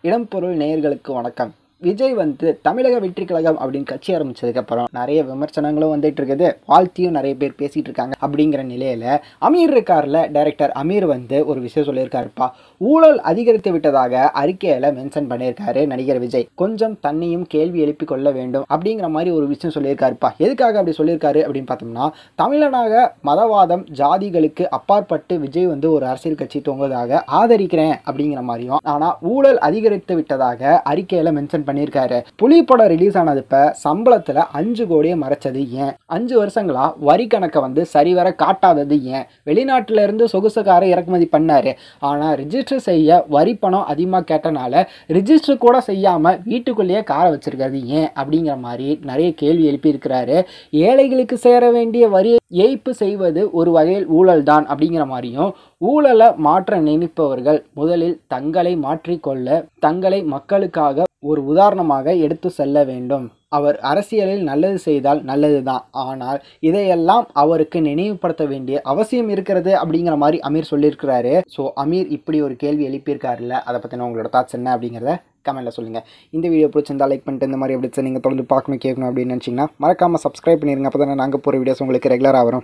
இடம் பொருள் நேயர்களுக்கு வணக்கம். விஜய் வந்து தமிழக வெற்றி கழகம் அப்படின்னு கட்சி ஆரம்பிச்சதுக்கப்புறம் நிறைய விமர்சனங்களும் வந்துட்டு இருக்குது, வாழ்த்தியும் நிறைய பேர் பேசிட்டு இருக்காங்க. அப்படிங்கிற நிலையில அமீர் இருக்கார்ல, டைரக்டர் அமீர் வந்து ஒரு விஷயம் சொல்லியிருக்காருப்பா. ஊழல் அதிகரித்து விட்டதாக அறிக்கையில மென்ஷன் பண்ணியிருக்காரு நடிகர் விஜய். கொஞ்சம் தன்னையும் கேள்வி எழுப்பி கொள்ள வேண்டும் அப்படிங்கிற மாதிரி ஒரு விஷயம் சொல்லியிருக்காருப்பா. எதுக்காக அப்படி சொல்லியிருக்காரு அப்படின்னு பார்த்தோம்னா, தமிழனாக மதவாதம் ஜாதிகளுக்கு அப்பாற்பட்டு விஜய் வந்து ஒரு அரசியல் கட்சி தொங்குவதாக ஆதரிக்கிறேன் அப்படிங்கிற மாதிரியும், ஆனா ஊழல் அதிகரித்து விட்டதாக அறிக்கையில மென்ஷன் பண்ணியிருக்காரு. புலி படம் ரிலீஸ் ஆனதுப்ப சம்பளத்துல 5 கோடியை மறைச்சது ஏன்? 5 வருஷங்களா வரி கணக்கை வந்து சரிவர காட்டாதது ஏன்? வெளிநாட்டுல இருந்து சொகுசு காரை இறக்குமதி பண்ணாரு, ஆனா ரிஜிஸ்டர் செய்ய வரி பணம் அதிகமா கேட்டனால ரிஜிஸ்டர் கூட செய்யாம வீட்டுக்குள்ளேயே காரை வச்சிருக்கிறது ஏன்? அப்படிங்கிற மாதிரி நிறைய கேள்வி எழுப்பி இருக்கிறாரு. ஏழைகளுக்கு சேர வேண்டிய வரியை ஏய்ப்பு செய்வது ஒரு வகையில் ஊழல் தான் அப்படிங்கிற மாதிரியும், ஊழலை மாற்ற நினைப்பவர்கள் முதலில் தங்களை மாற்றிக்கொள்ள தங்களை மக்களுக்காக ஒரு உதாரணமாக எடுத்து செல்ல வேண்டும். அவர் அரசியலில் நல்லது செய்தால் நல்லதுதான், ஆனால் இதையெல்லாம் அவருக்கு நினைவுபடுத்த வேண்டிய அவசியம் இருக்கிறது அப்படிங்கிற மாதிரி அமீர் சொல்லியிருக்கிறாரு. ஸோ அமீர் இப்படி ஒரு கேள்வி எழுப்பியிருக்காருல்ல, அதை பற்றின உங்களோட தாட்ஸ் என்ன அப்படிங்கிறத கமெண்ட்டில் சொல்லுங்கள். இந்த வீடியோ பிடிச்சிருந்தா லைக் பண்ணிட்டு இந்த மாதிரி எப்படி நீங்கள் தொடர்ந்து பார்க்கணும் கேட்கணும் அப்படின்னு நினச்சிங்கன்னா மறக்காமல் சப்ஸ்கிரைப் பண்ணிடுங்க. அப்போ தானே நாங்கள் போகிற வீடியோஸ் உங்களுக்கு ரெகுலராக வரும்.